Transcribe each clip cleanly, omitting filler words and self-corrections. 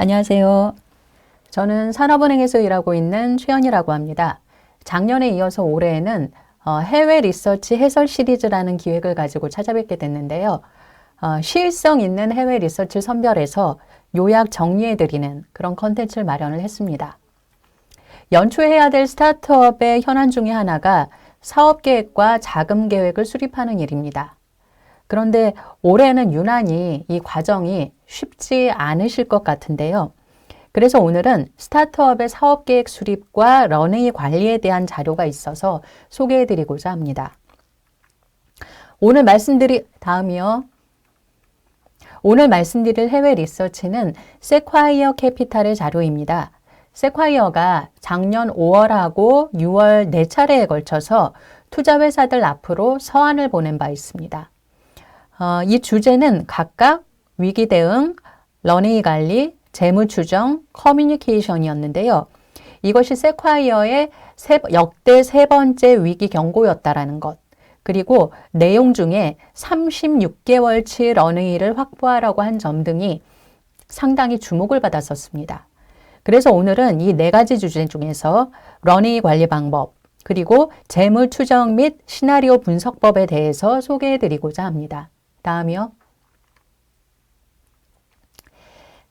안녕하세요. 저는 산업은행에서 일하고 있는 최연이라고 합니다. 작년에 이어서 올해에는 해외 리서치 해설 시리즈라는 기획을 가지고 찾아뵙게 됐는데요. 시일성 있는 해외 리서치를 선별해서 요약 정리해드리는 그런 컨텐츠를 마련을 했습니다. 연초해야 될 스타트업의 현안 중에 하나가 사업계획과 자금계획을 수립하는 일입니다. 그런데 올해는 유난히 이 과정이 쉽지 않으실 것 같은데요. 그래서 오늘은 스타트업의 사업계획 수립과 런웨이 관리에 대한 자료가 있어서 소개해드리고자 합니다. 다음이요. 오늘 말씀드릴 해외 리서치는 세콰이어 캐피탈의 자료입니다. 세콰이어가 작년 5월하고 6월 4차례에 걸쳐서 투자회사들 앞으로 서한을 보낸 바 있습니다. 이 주제는 각각 위기 대응, 런웨이 관리, 재무 추정, 커뮤니케이션이었는데요. 이것이 세콰이어의 역대 세 번째 위기 경고였다라는 것, 그리고 내용 중에 36개월치 런웨이를 확보하라고 한 점 등이 상당히 주목을 받았었습니다. 그래서 오늘은 이 네 가지 주제 중에서 런웨이 관리 방법, 그리고 재무 추정 및 시나리오 분석법에 대해서 소개해드리고자 합니다. 다음이요.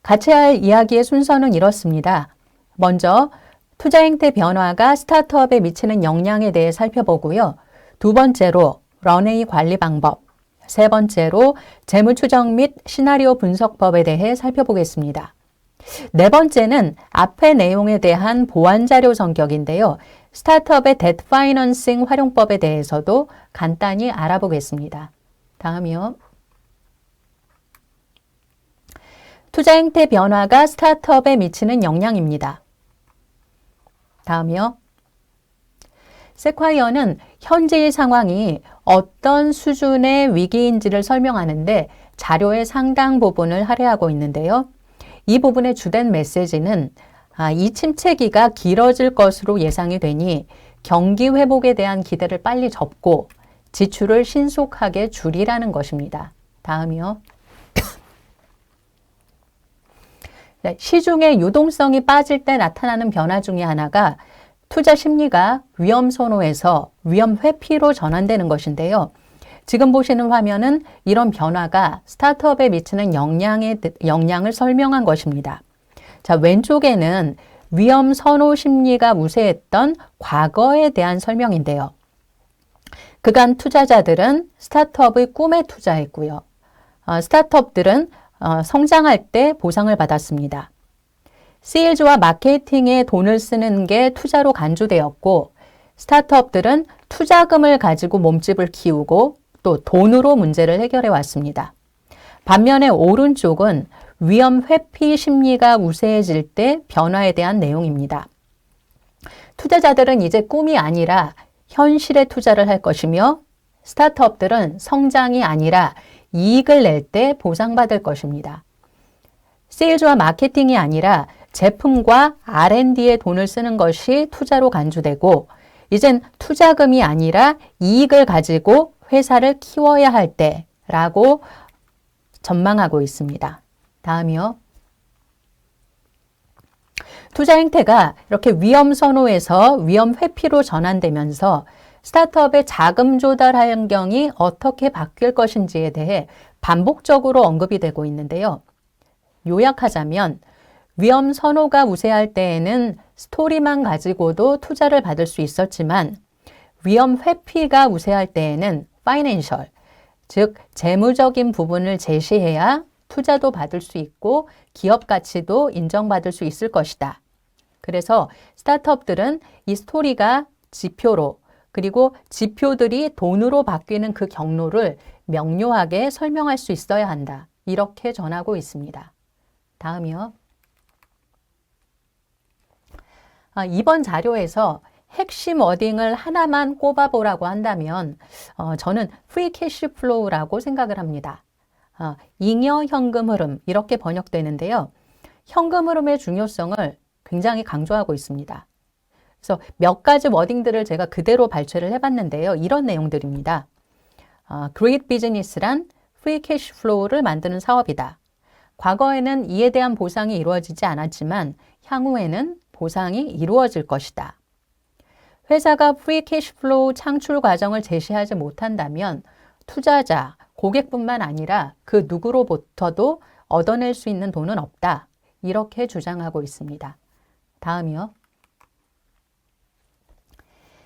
같이 할 이야기의 순서는 이렇습니다. 먼저 투자 행태 변화가 스타트업에 미치는 영향에 대해 살펴보고요. 두 번째로 런웨이 관리 방법, 세 번째로 재무 추정 및 시나리오 분석법에 대해 살펴보겠습니다. 네 번째는 앞의 내용에 대한 보완 자료 성격인데요. 스타트업의 뎃 파이낸싱 활용법에 대해서도 간단히 알아보겠습니다. 다음이요. 투자 행태 변화가 스타트업에 미치는 영향입니다. 다음이요. 세콰이어는 현재의 상황이 어떤 수준의 위기인지를 설명하는데 자료의 상당 부분을 할애하고 있는데요. 이 부분의 주된 메시지는 이 침체기가 길어질 것으로 예상이 되니 경기 회복에 대한 기대를 빨리 접고 지출을 신속하게 줄이라는 것입니다. 다음이요. 시중의 유동성이 빠질 때 나타나는 변화 중에 하나가 투자 심리가 위험 선호에서 위험 회피로 전환되는 것인데요. 지금 보시는 화면은 이런 변화가 스타트업에 미치는 영향을 설명한 것입니다. 자, 왼쪽에는 위험 선호 심리가 우세했던 과거에 대한 설명인데요. 그간 투자자들은 스타트업의 꿈에 투자했고요. 스타트업들은 성장할 때 보상을 받았습니다. 세일즈와 마케팅에 돈을 쓰는 게 투자로 간주되었고 스타트업들은 투자금을 가지고 몸집을 키우고 또 돈으로 문제를 해결해 왔습니다. 반면에 오른쪽은 위험 회피 심리가 우세해질 때 변화에 대한 내용입니다. 투자자들은 이제 꿈이 아니라 현실에 투자를 할 것이며 스타트업들은 성장이 아니라 이익을 낼 때 보상받을 것입니다. 세일즈와 마케팅이 아니라 제품과 R&D에 돈을 쓰는 것이 투자로 간주되고 이젠 투자금이 아니라 이익을 가지고 회사를 키워야 할 때라고 전망하고 있습니다. 다음이요. 투자 행태가 이렇게 위험 선호에서 위험 회피로 전환되면서 스타트업의 자금 조달 환경이 어떻게 바뀔 것인지에 대해 반복적으로 언급이 되고 있는데요. 요약하자면 위험 선호가 우세할 때에는 스토리만 가지고도 투자를 받을 수 있었지만 위험 회피가 우세할 때에는 파이낸셜, 즉 재무적인 부분을 제시해야 투자도 받을 수 있고 기업 가치도 인정받을 수 있을 것이다. 그래서 스타트업들은 이 스토리가 지표로 그리고 지표들이 돈으로 바뀌는 그 경로를 명료하게 설명할 수 있어야 한다. 이렇게 전하고 있습니다. 다음이요. 이번 자료에서 핵심 워딩을 하나만 꼽아보라고 한다면 저는 프리 캐시 플로우라고 생각을 합니다. 잉여 현금 흐름 이렇게 번역되는데요. 현금 흐름의 중요성을 굉장히 강조하고 있습니다. 그래서 몇 가지 워딩들을 제가 그대로 발췌를 해봤는데요. 이런 내용들입니다. Great Business란 Free Cash Flow를 만드는 사업이다. 과거에는 이에 대한 보상이 이루어지지 않았지만 향후에는 보상이 이루어질 것이다. 회사가 프리 캐시플로우 창출 과정을 제시하지 못한다면 투자자, 고객뿐만 아니라 그 누구로부터도 얻어낼 수 있는 돈은 없다. 이렇게 주장하고 있습니다. 다음이요.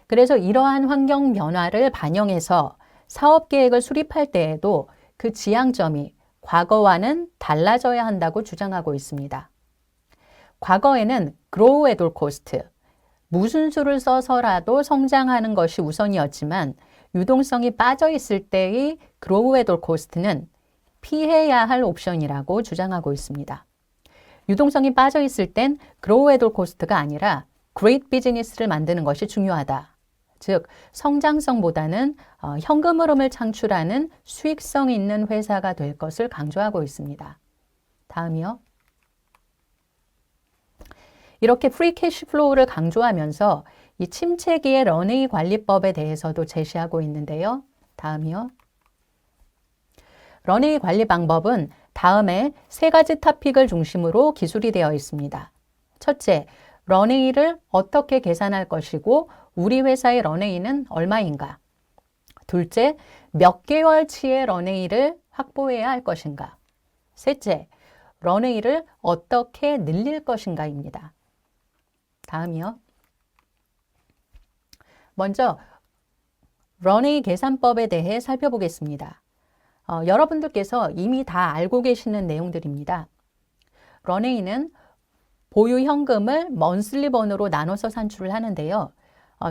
그래서 이러한 환경 변화를 반영해서 사업 계획을 수립할 때에도 그 지향점이 과거와는 달라져야 한다고 주장하고 있습니다. 과거에는 grow at all cost, 무슨 수를 써서라도 성장하는 것이 우선이었지만 유동성이 빠져 있을 때의 grow at all cost는 피해야 할 옵션이라고 주장하고 있습니다. 유동성이 빠져 있을 땐 grow at all cost가 아니라 great business를 만드는 것이 중요하다. 즉, 성장성보다는 현금 흐름을 창출하는 수익성 있는 회사가 될 것을 강조하고 있습니다. 다음이요. 이렇게 프리 캐시플로우를 강조하면서 이 침체기의 런웨이 관리법에 대해서도 제시하고 있는데요. 다음이요. 런웨이 관리 방법은 다음에 세 가지 토픽을 중심으로 기술이 되어 있습니다. 첫째, 런웨이를 어떻게 계산할 것이고 우리 회사의 런웨이는 얼마인가? 둘째, 몇 개월치의 런웨이를 확보해야 할 것인가? 셋째, 런웨이를 어떻게 늘릴 것인가입니다. 다음이요. 먼저 런웨이 계산법에 대해 살펴보겠습니다. 여러분들께서 이미 다 알고 계시는 내용들입니다. 런웨이는 보유 현금을 먼슬리 번으로 나눠서 산출을 하는데요.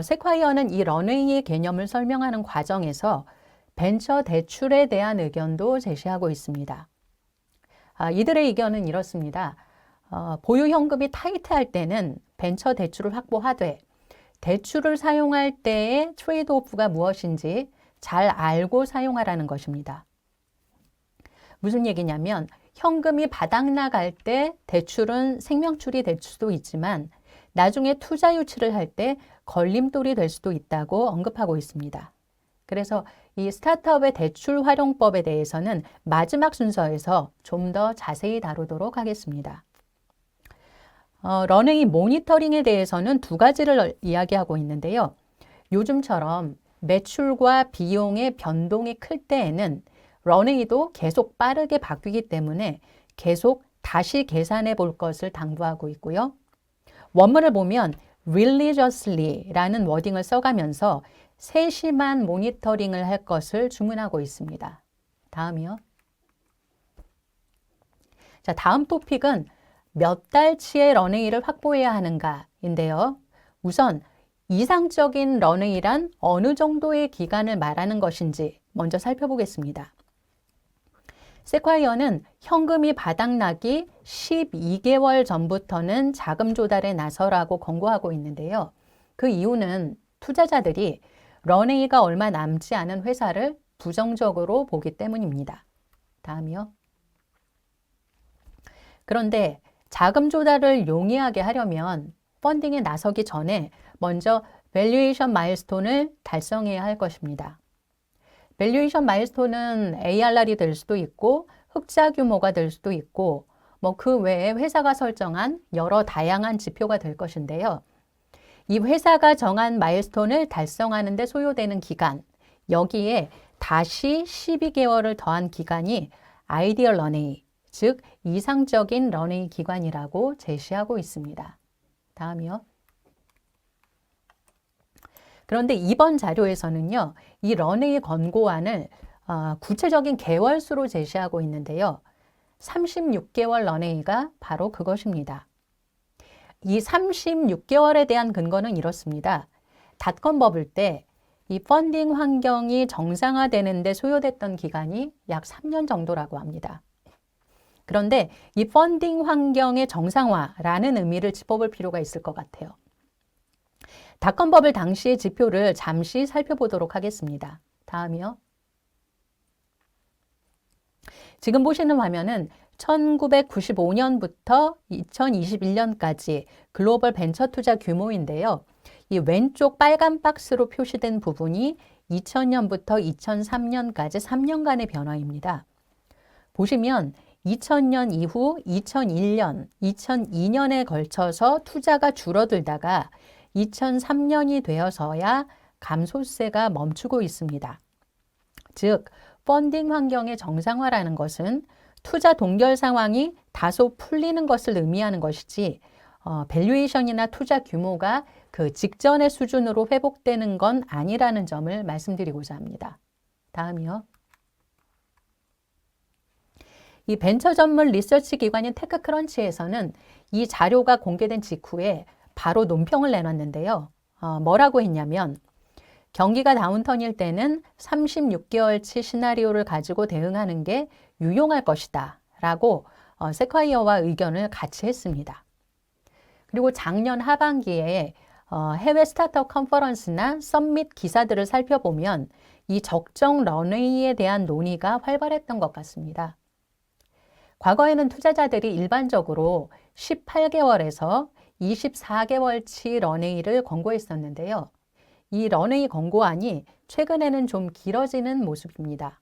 세콰이어는 이 런웨이의 개념을 설명하는 과정에서 벤처 대출에 대한 의견도 제시하고 있습니다. 이들의 의견은 이렇습니다. 보유 현금이 타이트할 때는 벤처 대출을 확보하되 대출을 사용할 때의 트레이드 오프가 무엇인지 잘 알고 사용하라는 것입니다. 무슨 얘기냐면 현금이 바닥나갈 때 대출은 생명줄이 될 수도 있지만 나중에 투자 유치를 할 때 걸림돌이 될 수도 있다고 언급하고 있습니다. 그래서 이 스타트업의 대출 활용법에 대해서는 마지막 순서에서 좀 더 자세히 다루도록 하겠습니다. 런웨이 모니터링에 대해서는 두 가지를 이야기하고 있는데요. 요즘처럼 매출과 비용의 변동이 클 때에는 런웨이도 계속 빠르게 바뀌기 때문에 계속 다시 계산해 볼 것을 당부하고 있고요. 원문을 보면 religiously라는 워딩을 써가면서 세심한 모니터링을 할 것을 주문하고 있습니다. 다음이요. 자, 다음 토픽은 몇 달치의 런웨이를 확보해야 하는가인데요. 우선 이상적인 런웨이란 어느 정도의 기간을 말하는 것인지 먼저 살펴보겠습니다. 세콰이어는 현금이 바닥나기 12개월 전부터는 자금 조달에 나서라고 권고하고 있는데요. 그 이유는 투자자들이 런웨이가 얼마 남지 않은 회사를 부정적으로 보기 때문입니다. 다음이요. 그런데 자금 조달을 용이하게 하려면 펀딩에 나서기 전에 먼저 밸류에이션 마일스톤을 달성해야 할 것입니다. 밸류에이션 마일스톤은 ARR이 될 수도 있고 흑자 규모가 될 수도 있고 그 외에 회사가 설정한 여러 다양한 지표가 될 것인데요. 이 회사가 정한 마일스톤을 달성하는 데 소요되는 기간, 여기에 다시 12개월을 더한 기간이 아이디얼 런웨이, 즉 이상적인 런웨이 기간이라고 제시하고 있습니다. 다음이요. 그런데 이번 자료에서는요, 이 런웨이 권고안을 구체적인 개월수로 제시하고 있는데요. 36개월 런웨이가 바로 그것입니다. 이 36개월에 대한 근거는 이렇습니다. 닷컴 버블 때 이 펀딩 환경이 정상화되는 데 소요됐던 기간이 약 3년 정도라고 합니다. 그런데 이 펀딩 환경의 정상화라는 의미를 짚어볼 필요가 있을 것 같아요. 닷컴 버블 당시의 지표를 잠시 살펴보도록 하겠습니다. 다음이요. 지금 보시는 화면은 1995년부터 2021년까지 글로벌 벤처 투자 규모인데요. 이 왼쪽 빨간 박스로 표시된 부분이 2000년부터 2003년까지 3년간의 변화입니다. 보시면 2000년 이후 2001년, 2002년에 걸쳐서 투자가 줄어들다가 2003년이 되어서야 감소세가 멈추고 있습니다. 즉, 펀딩 환경의 정상화라는 것은 투자 동결 상황이 다소 풀리는 것을 의미하는 것이지 밸류에이션이나 투자 규모가 그 직전의 수준으로 회복되는 건 아니라는 점을 말씀드리고자 합니다. 다음이요. 이 벤처 전문 리서치 기관인 테크크런치에서는 이 자료가 공개된 직후에 바로 논평을 내놨는데요. 뭐라고 했냐면 경기가 다운턴일 때는 36개월치 시나리오를 가지고 대응하는 게 유용할 것이다 라고 세콰이어와 의견을 같이 했습니다. 그리고 작년 하반기에 해외 스타트업 컨퍼런스나 썸밋 기사들을 살펴보면 이 적정 런웨이에 대한 논의가 활발했던 것 같습니다. 과거에는 투자자들이 일반적으로 18개월에서 24개월치 런웨이를 권고했었는데요. 이 런웨이 권고안이 최근에는 좀 길어지는 모습입니다.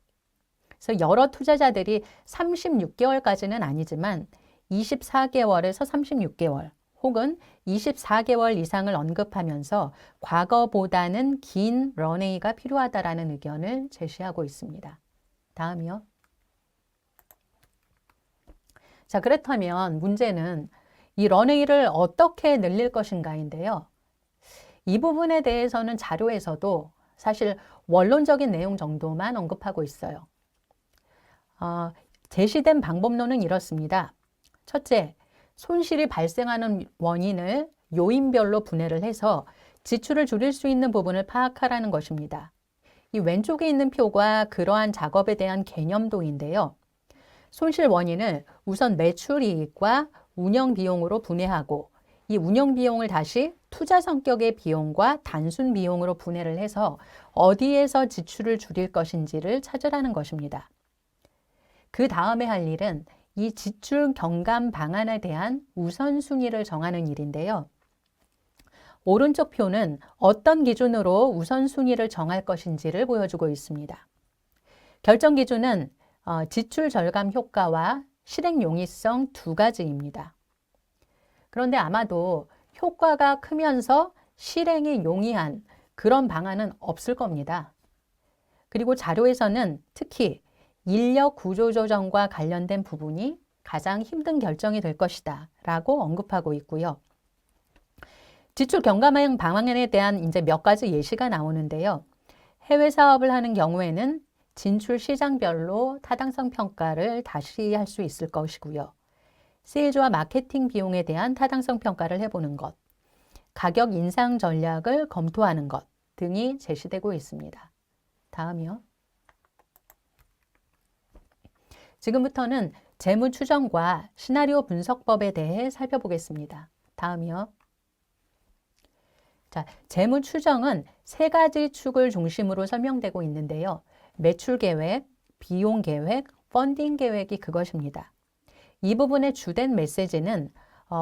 그래서 여러 투자자들이 36개월까지는 아니지만 24개월에서 36개월 혹은 24개월 이상을 언급하면서 과거보다는 긴 런웨이가 필요하다라는 의견을 제시하고 있습니다. 다음이요. 자, 그렇다면 문제는 이 런웨이를 어떻게 늘릴 것인가인데요. 이 부분에 대해서는 자료에서도 사실 원론적인 내용 정도만 언급하고 있어요. 제시된 방법론은 이렇습니다. 첫째, 손실이 발생하는 원인을 요인별로 분해를 해서 지출을 줄일 수 있는 부분을 파악하라는 것입니다. 이 왼쪽에 있는 표가 그러한 작업에 대한 개념도인데요. 손실 원인을 우선 매출이익과 운영 비용으로 분해하고 이 운영 비용을 다시 투자 성격의 비용과 단순 비용으로 분해를 해서 어디에서 지출을 줄일 것인지를 찾으라는 것입니다. 그 다음에 할 일은 이 지출 경감 방안에 대한 우선순위를 정하는 일인데요. 오른쪽 표는 어떤 기준으로 우선순위를 정할 것인지를 보여주고 있습니다. 결정 기준은 지출 절감 효과와 실행 용이성 두 가지입니다. 그런데 아마도 효과가 크면서 실행이 용이한 그런 방안은 없을 겁니다. 그리고 자료에서는 특히 인력 구조 조정과 관련된 부분이 가장 힘든 결정이 될 것이다 라고 언급하고 있고요. 지출 경감형 방안에 대한 이제 몇 가지 예시가 나오는데요. 해외 사업을 하는 경우에는 진출 시장별로 타당성 평가를 다시 할 수 있을 것이고요. 세일즈와 마케팅 비용에 대한 타당성 평가를 해보는 것, 가격 인상 전략을 검토하는 것 등이 제시되고 있습니다. 다음이요. 지금부터는 재무 추정과 시나리오 분석법에 대해 살펴보겠습니다. 다음이요. 자, 재무 추정은 세 가지 축을 중심으로 설명되고 있는데요. 매출 계획, 비용 계획, 펀딩 계획이 그것입니다. 이 부분의 주된 메시지는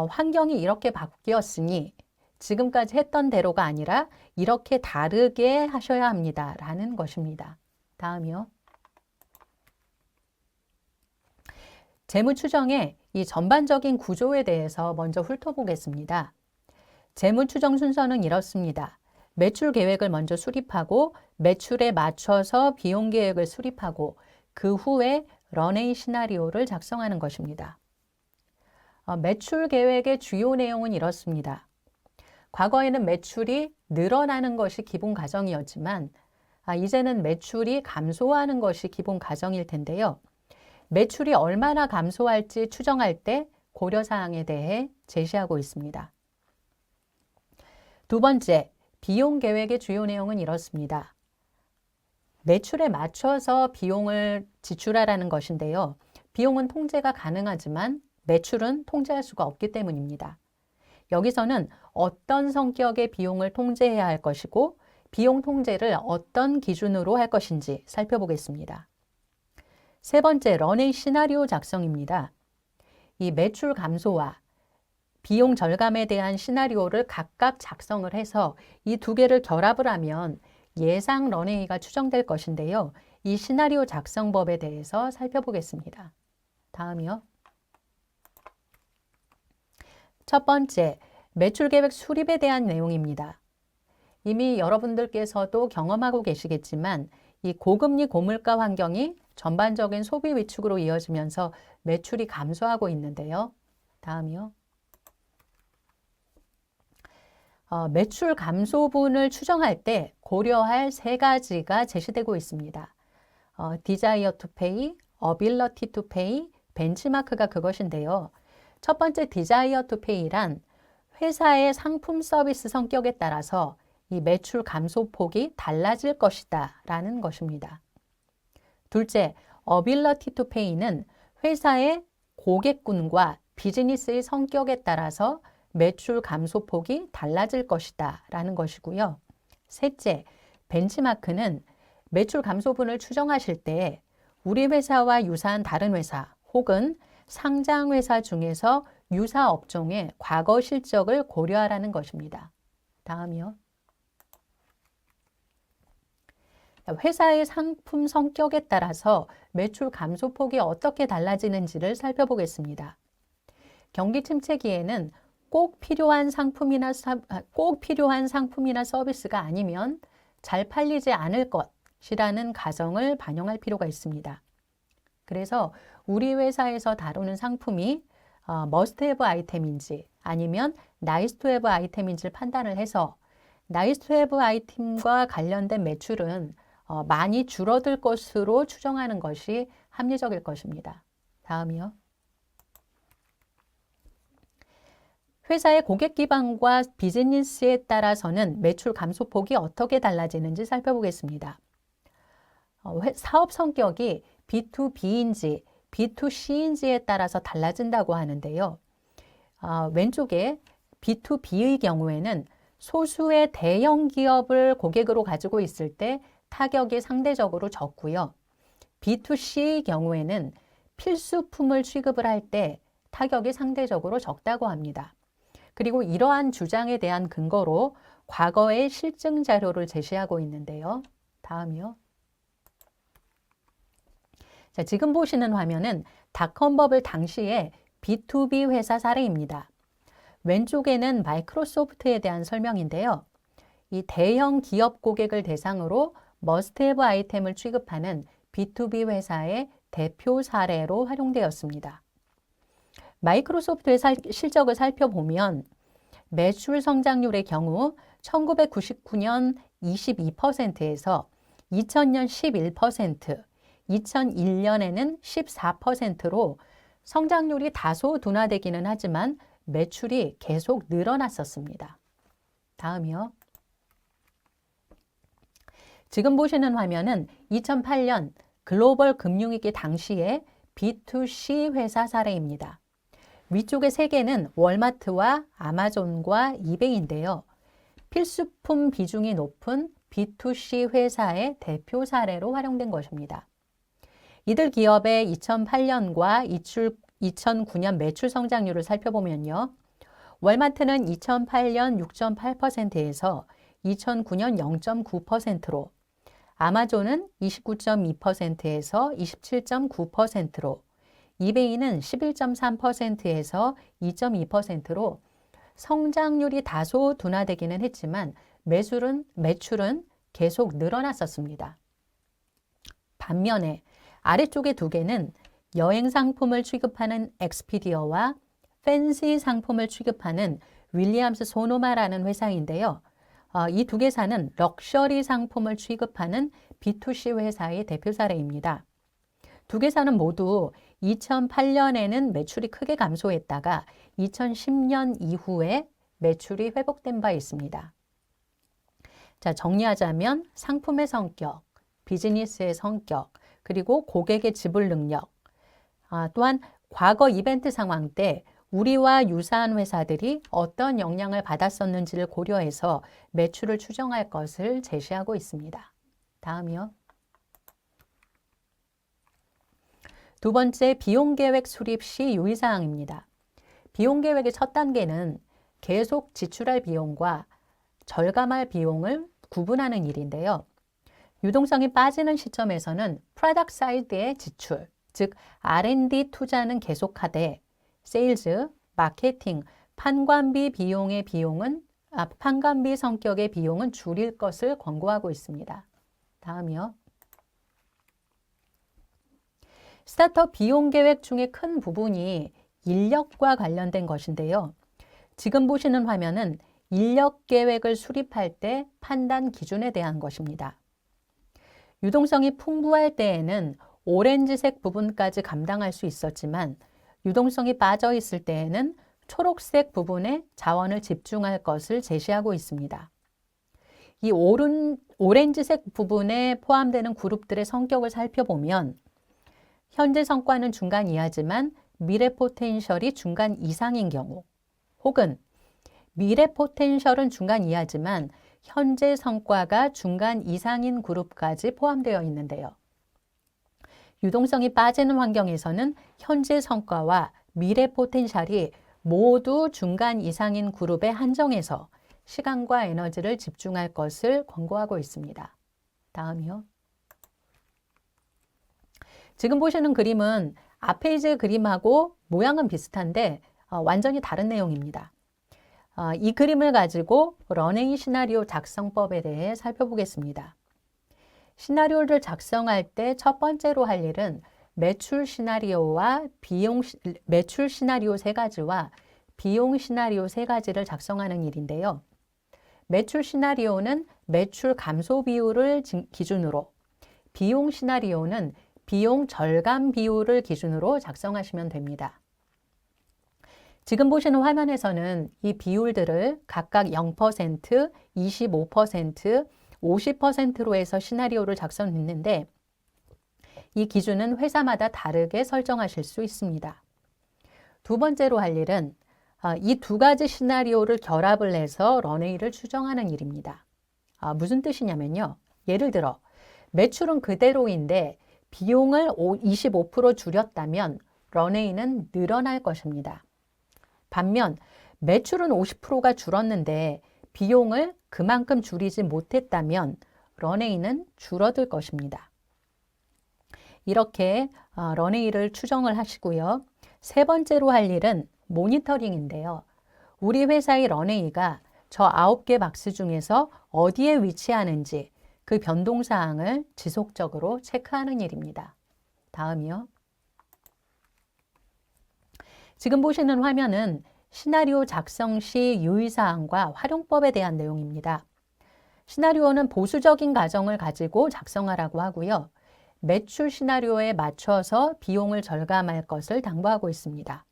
환경이 이렇게 바뀌었으니 지금까지 했던 대로가 아니라 이렇게 다르게 하셔야 합니다. 라는 것입니다. 다음이요. 재무 추정의 이 전반적인 구조에 대해서 먼저 훑어보겠습니다. 재무 추정 순서는 이렇습니다. 매출 계획을 먼저 수립하고 매출에 맞춰서 비용 계획을 수립하고 그 후에 런웨이 시나리오를 작성하는 것입니다. 매출 계획의 주요 내용은 이렇습니다. 과거에는 매출이 늘어나는 것이 기본 가정이었지만 이제는 매출이 감소하는 것이 기본 가정일 텐데요. 매출이 얼마나 감소할지 추정할 때 고려사항에 대해 제시하고 있습니다. 두 번째, 비용 계획의 주요 내용은 이렇습니다. 매출에 맞춰서 비용을 지출하라는 것인데요. 비용은 통제가 가능하지만 매출은 통제할 수가 없기 때문입니다. 여기서는 어떤 성격의 비용을 통제해야 할 것이고 비용 통제를 어떤 기준으로 할 것인지 살펴보겠습니다. 세 번째, 런웨이 시나리오 작성입니다. 이 매출 감소와 비용 절감에 대한 시나리오를 각각 작성을 해서 이 두 개를 결합을 하면 예상 런웨이가 추정될 것인데요. 이 시나리오 작성법에 대해서 살펴보겠습니다. 다음이요. 첫 번째, 매출계획 수립에 대한 내용입니다. 이미 여러분들께서도 경험하고 계시겠지만 이 고금리 고물가 환경이 전반적인 소비 위축으로 이어지면서 매출이 감소하고 있는데요. 다음이요. 매출 감소분을 추정할 때 고려할 세 가지가 제시되고 있습니다. Desire to pay, ability to pay, 벤치마크가 그것인데요. 첫 번째 Desire to pay란 회사의 상품 서비스 성격에 따라서 이 매출 감소폭이 달라질 것이다 라는 것입니다. 둘째, ability to pay는 회사의 고객군과 비즈니스의 성격에 따라서 매출 감소폭이 달라질 것이다 라는 것이고요. 셋째, 벤치마크는 매출 감소분을 추정하실 때 우리 회사와 유사한 다른 회사 혹은 상장 회사 중에서 유사 업종의 과거 실적을 고려하라는 것입니다. 다음이요. 회사의 상품 성격에 따라서 매출 감소폭이 어떻게 달라지는지를 살펴보겠습니다. 경기 침체기에는 꼭 필요한 상품이나 서비스가 아니면 잘 팔리지 않을 것이라는 가정을 반영할 필요가 있습니다. 그래서 우리 회사에서 다루는 상품이 must have 아이템인지 아니면 nice to have 아이템인지를 판단을 해서 nice to have 아이템과 관련된 매출은 많이 줄어들 것으로 추정하는 것이 합리적일 것입니다. 다음이요. 회사의 고객 기반과 비즈니스에 따라서는 매출 감소폭이 어떻게 달라지는지 살펴보겠습니다. 사업 성격이 B2B인지 B2C인지에 따라서 달라진다고 하는데요. 왼쪽에 B2B의 경우에는 소수의 대형 기업을 고객으로 가지고 있을 때 타격이 상대적으로 적고요. B2C의 경우에는 필수품을 취급을 할 때 타격이 상대적으로 적다고 합니다. 그리고 이러한 주장에 대한 근거로 과거의 실증 자료를 제시하고 있는데요. 다음이요. 자, 지금 보시는 화면은 닷컴 버블 당시의 B2B 회사 사례입니다. 왼쪽에는 마이크로소프트에 대한 설명인데요. 이 대형 기업 고객을 대상으로 머스트헤브 아이템을 취급하는 B2B 회사의 대표 사례로 활용되었습니다. 마이크로소프트의 실적을 살펴보면 매출 성장률의 경우 1999년 22%에서 2000년 11%, 2001년에는 14%로 성장률이 다소 둔화되기는 하지만 매출이 계속 늘어났었습니다. 다음이요. 지금 보시는 화면은 2008년 글로벌 금융위기 당시의 B2C 회사 사례입니다. 위쪽의 세 개는 월마트와 아마존과 이베이인데요. 필수품 비중이 높은 B2C 회사의 대표 사례로 활용된 것입니다. 이들 기업의 2008년과 2009년 매출 성장률을 살펴보면요. 월마트는 2008년 6.8%에서 2009년 0.9%로, 아마존은 29.2%에서 27.9%로, 이베이는 11.3%에서 2.2%로 성장률이 다소 둔화되기는 했지만 매출은 계속 늘어났었습니다. 반면에 아래쪽의 두 개는 여행 상품을 취급하는 엑스피디어와 팬시 상품을 취급하는 윌리엄스 소노마라는 회사인데요. 이 두 개사는 럭셔리 상품을 취급하는 B2C 회사의 대표 사례입니다. 두 개사는 모두 2008년에는 매출이 크게 감소했다가 2010년 이후에 매출이 회복된 바 있습니다. 자, 정리하자면 상품의 성격, 비즈니스의 성격, 그리고 고객의 지불 능력, 또한 과거 이벤트 상황 때 우리와 유사한 회사들이 어떤 영향을 받았었는지를 고려해서 매출을 추정할 것을 제시하고 있습니다. 다음이요. 두 번째, 비용계획 수립 시 유의사항입니다. 비용계획의 첫 단계는 계속 지출할 비용과 절감할 비용을 구분하는 일인데요. 유동성이 빠지는 시점에서는 프로덕트 사이드의 지출, 즉 R&D 투자는 계속하되 세일즈, 마케팅, 판관비 성격의 비용은 줄일 것을 권고하고 있습니다. 다음이요. 스타트업 비용 계획 중에 큰 부분이 인력과 관련된 것인데요. 지금 보시는 화면은 인력 계획을 수립할 때 판단 기준에 대한 것입니다. 유동성이 풍부할 때에는 오렌지색 부분까지 감당할 수 있었지만 유동성이 빠져 있을 때에는 초록색 부분에 자원을 집중할 것을 제시하고 있습니다. 이 오렌지색 부분에 포함되는 그룹들의 성격을 살펴보면 현재 성과는 중간 이하지만 미래 포텐셜이 중간 이상인 경우, 혹은 미래 포텐셜은 중간 이하지만 현재 성과가 중간 이상인 그룹까지 포함되어 있는데요. 유동성이 빠지는 환경에서는 현재 성과와 미래 포텐셜이 모두 중간 이상인 그룹에 한정해서 시간과 에너지를 집중할 것을 권고하고 있습니다. 다음이요. 지금 보시는 그림은 앞 페이지의 그림하고 모양은 비슷한데 완전히 다른 내용입니다. 이 그림을 가지고 런웨이 시나리오 작성법에 대해 살펴보겠습니다. 시나리오를 작성할 때 첫 번째로 할 일은 매출 시나리오 세 가지와 비용 시나리오 세 가지를 작성하는 일인데요. 매출 시나리오는 매출 감소 비율을 기준으로, 비용 시나리오는 비용 절감 비율을 기준으로 작성하시면 됩니다. 지금 보시는 화면에서는 이 비율들을 각각 0%, 25%, 50%로 해서 시나리오를 작성했는데 이 기준은 회사마다 다르게 설정하실 수 있습니다. 두 번째로 할 일은 이 두 가지 시나리오를 결합을 해서 런웨이를 추정하는 일입니다. 무슨 뜻이냐면요. 예를 들어 매출은 그대로인데 비용을 25% 줄였다면 런웨이는 늘어날 것입니다. 반면 매출은 50%가 줄었는데 비용을 그만큼 줄이지 못했다면 런웨이는 줄어들 것입니다. 이렇게 런웨이를 추정을 하시고요. 세 번째로 할 일은 모니터링인데요. 우리 회사의 런웨이가 저 9개 박스 중에서 어디에 위치하는지 그 변동사항을 지속적으로 체크하는 일입니다. 다음이요. 지금 보시는 화면은 시나리오 작성 시 유의사항과 활용법에 대한 내용입니다. 시나리오는 보수적인 가정을 가지고 작성하라고 하고요. 매출 시나리오에 맞춰서 비용을 절감할 것을 당부하고 있습니다.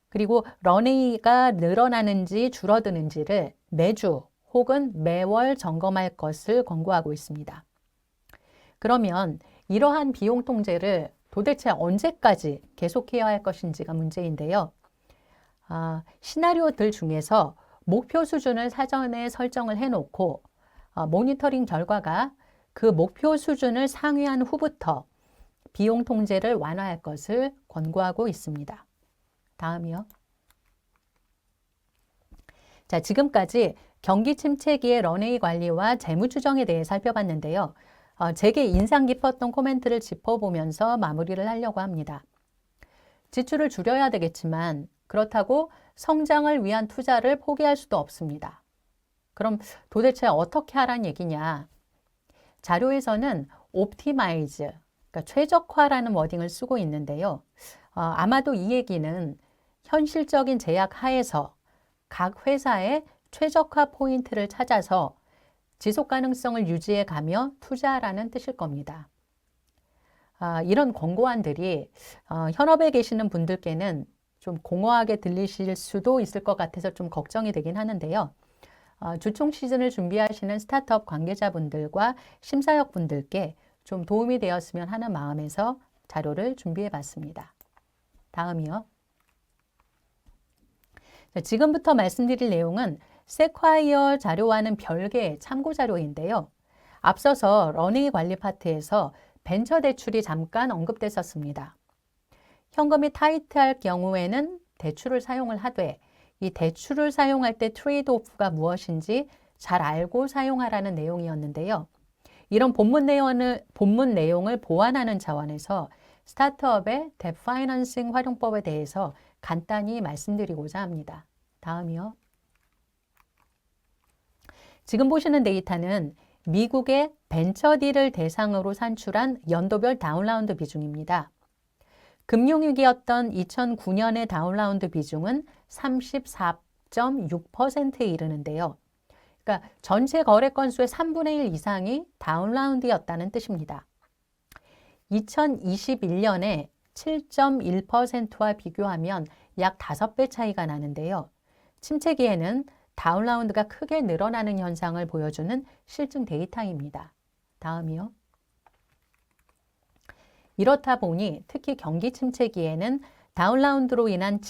그리고 런웨이가 늘어나는지 줄어드는지를 매주 혹은 매월 점검할 것을 권고하고 있습니다. 그러면 이러한 비용 통제를 도대체 언제까지 계속해야 할 것인지가 문제인데요. 시나리오들 중에서 목표 수준을 사전에 설정을 해놓고 모니터링 결과가 그 목표 수준을 상회한 후부터 비용 통제를 완화할 것을 권고하고 있습니다. 다음이요. 자, 지금까지 경기 침체기의 런웨이 관리와 재무 추정에 대해 살펴봤는데요. 제게 인상 깊었던 코멘트를 짚어보면서 마무리를 하려고 합니다. 지출을 줄여야 되겠지만 그렇다고 성장을 위한 투자를 포기할 수도 없습니다. 그럼 도대체 어떻게 하란 얘기냐? 자료에서는 optimize, 그러니까 최적화라는 워딩을 쓰고 있는데요. 아마도 이 얘기는 현실적인 제약 하에서 각 회사의 최적화 포인트를 찾아서 지속 가능성을 유지해 가며 투자하라는 뜻일 겁니다. 이런 권고안들이 현업에 계시는 분들께는 좀 공허하게 들리실 수도 있을 것 같아서 좀 걱정이 되긴 하는데요. 주총 시즌을 준비하시는 스타트업 관계자분들과 심사역분들께 좀 도움이 되었으면 하는 마음에서 자료를 준비해 봤습니다. 다음이요. 지금부터 말씀드릴 내용은 세콰이어 자료와는 별개의 참고 자료인데요. 앞서서 런웨이 관리 파트에서 벤처 대출이 잠깐 언급됐었습니다. 현금이 타이트할 경우에는 대출을 사용을 하되 이 대출을 사용할 때 트레이드 오프가 무엇인지 잘 알고 사용하라는 내용이었는데요. 이런 본문 내용을 보완하는 차원에서 스타트업의 뎁 파이낸싱 활용법에 대해서 간단히 말씀드리고자 합니다. 다음이요. 지금 보시는 데이터는 미국의 벤처딜을 대상으로 산출한 연도별 다운라운드 비중입니다. 금융위기였던 2009년의 다운라운드 비중은 34.6%에 이르는데요. 그러니까 전체 거래 건수의 3분의 1 이상이 다운라운드였다는 뜻입니다. 2021년에 7.1%와 비교하면 약 5배 차이가 나는데요. 침체기에는 다운라운드가 크게 늘어나는 현상을 보여주는 실증 데이터입니다. 다음이요. 이렇다 보니 특히 경기 침체기에는 다운라운드로 인한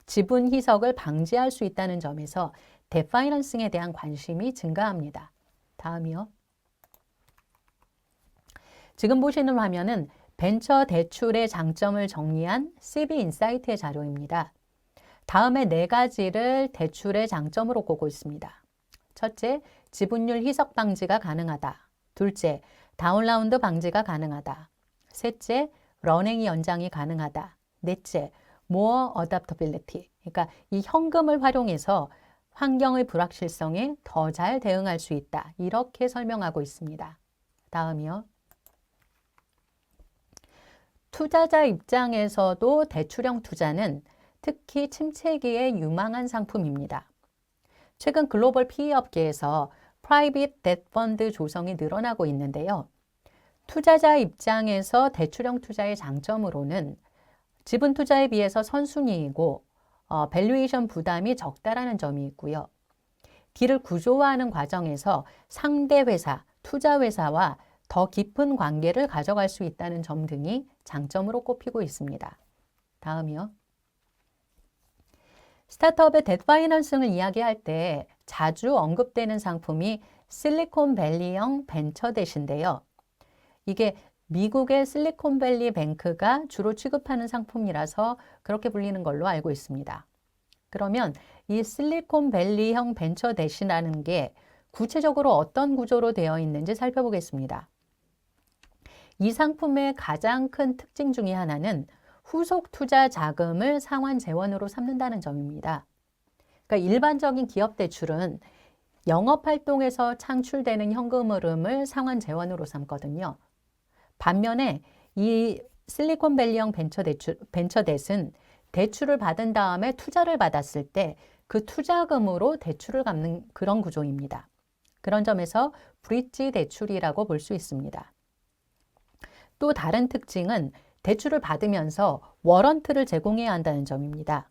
지분 희석을 방지할 수 있다는 점에서 뎁 파이낸싱에 대한 관심이 증가합니다. 다음이요. 지금 보시는 화면은 벤처 대출의 장점을 정리한 CB인사이트의 자료입니다. 다음에 4가지를 대출의 장점으로 꼽고 있습니다. 첫째, 지분율 희석 방지가 가능하다. 둘째, 다운라운드 방지가 가능하다. 셋째, 런행이 연장이 가능하다. 넷째, more adaptability. 그러니까 이 현금을 활용해서 환경의 불확실성에 더 잘 대응할 수 있다. 이렇게 설명하고 있습니다. 다음이요. 투자자 입장에서도 대출형 투자는 특히 침체기에 유망한 상품입니다. 최근 글로벌 PE 업계에서 프라이빗 뎁 펀드 조성이 늘어나고 있는데요. 투자자 입장에서 대출형 투자의 장점으로는 지분 투자에 비해서 선순위이고 밸류에이션 부담이 적다라는 점이 있고요. 딜을 구조화하는 과정에서 상대 회사, 투자 회사와 더 깊은 관계를 가져갈 수 있다는 점 등이 장점으로 꼽히고 있습니다. 다음이요. 스타트업의 뎁 파이낸싱을 이야기할 때 자주 언급되는 상품이 실리콘밸리형 벤처댓인데요. 이게 미국의 실리콘밸리 뱅크가 주로 취급하는 상품이라서 그렇게 불리는 걸로 알고 있습니다. 그러면 이 실리콘밸리형 벤처댓이라는 게 구체적으로 어떤 구조로 되어 있는지 살펴보겠습니다. 이 상품의 가장 큰 특징 중에 하나는 후속 투자 자금을 상환 재원으로 삼는다는 점입니다. 그러니까 일반적인 기업 대출은 영업활동에서 창출되는 현금 흐름을 상환 재원으로 삼거든요. 반면에 이 실리콘밸리형 벤처댓은 대출을 받은 다음에 투자를 받았을 때 그 투자금으로 대출을 갚는 그런 구조입니다. 그런 점에서 브릿지 대출이라고 볼 수 있습니다. 또 다른 특징은 대출을 받으면서 워런트를 제공해야 한다는 점입니다.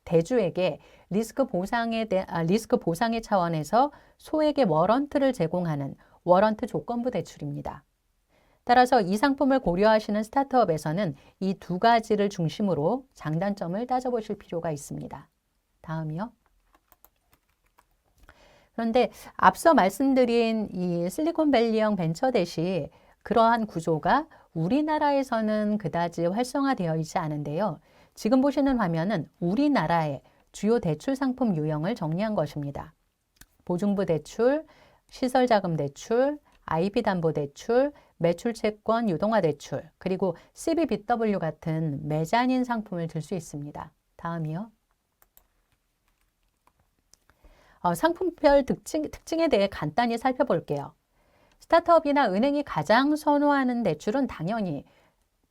대주에게 리스크 보상의 차원에서 소액의 워런트를 제공하는 워런트 조건부 대출입니다. 따라서 이 상품을 고려하시는 스타트업에서는 이 2가지를 중심으로 장단점을 따져보실 필요가 있습니다. 다음이요. 그런데 앞서 말씀드린 이 실리콘밸리형 벤처댓이 그러한 구조가 우리나라에서는 그다지 활성화되어 있지 않은데요. 지금 보시는 화면은 우리나라의 주요 대출 상품 유형을 정리한 것입니다. 보증부 대출, 시설자금 대출, IP담보대출, 매출채권 유동화대출, 그리고 CBBW 같은 메자닌 상품을 들 수 있습니다. 다음이요. 상품별 특징에 대해 간단히 살펴볼게요. 스타트업이나 은행이 가장 선호하는 대출은 당연히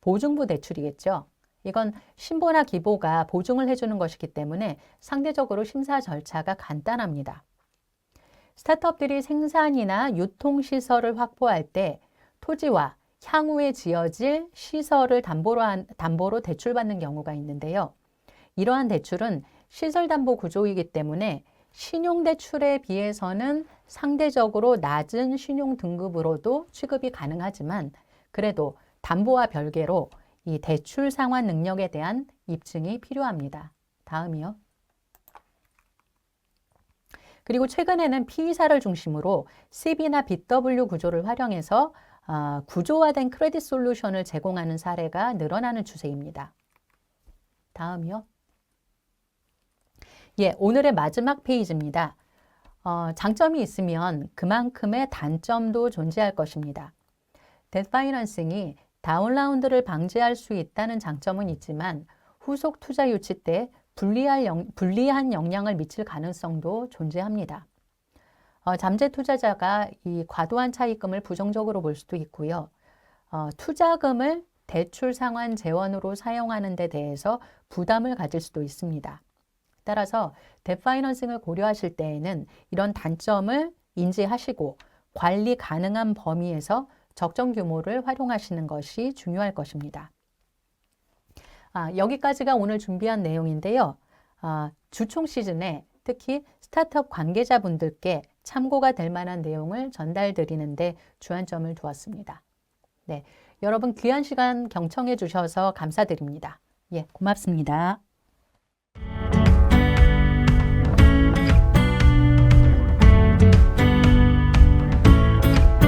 보증부 대출이겠죠. 이건 신보나 기보가 보증을 해주는 것이기 때문에 상대적으로 심사 절차가 간단합니다. 스타트업들이 생산이나 유통시설을 확보할 때 토지와 향후에 지어질 시설을 담보로 대출받는 경우가 있는데요. 이러한 대출은 시설담보 구조이기 때문에 신용대출에 비해서는 상대적으로 낮은 신용등급으로도 취급이 가능하지만 그래도 담보와 별개로 이 대출 상환 능력에 대한 입증이 필요합니다. 다음이요. 그리고 최근에는 PE사를 중심으로 CB나 BW 구조를 활용해서 구조화된 크레딧 솔루션을 제공하는 사례가 늘어나는 추세입니다. 다음이요. 오늘의 마지막 페이지입니다. 장점이 있으면 그만큼의 단점도 존재할 것입니다. 뎁 파이낸싱이 다운라운드를 방지할 수 있다는 장점은 있지만 후속 투자 유치 때 불리한 영향을 미칠 가능성도 존재합니다. 잠재 투자자가 이 과도한 차입금을 부정적으로 볼 수도 있고요. 투자금을 대출 상환 재원으로 사용하는 데 대해서 부담을 가질 수도 있습니다. 따라서 뎨 파이낸싱을 고려하실 때에는 이런 단점을 인지하시고 관리 가능한 범위에서 적정 규모를 활용하시는 것이 중요할 것입니다. 여기까지가 오늘 준비한 내용인데요. 주총 시즌에 특히 스타트업 관계자분들께 참고가 될 만한 내용을 전달드리는데 주안점을 두었습니다. 네, 여러분 귀한 시간 경청해 주셔서 감사드립니다. 예, 고맙습니다.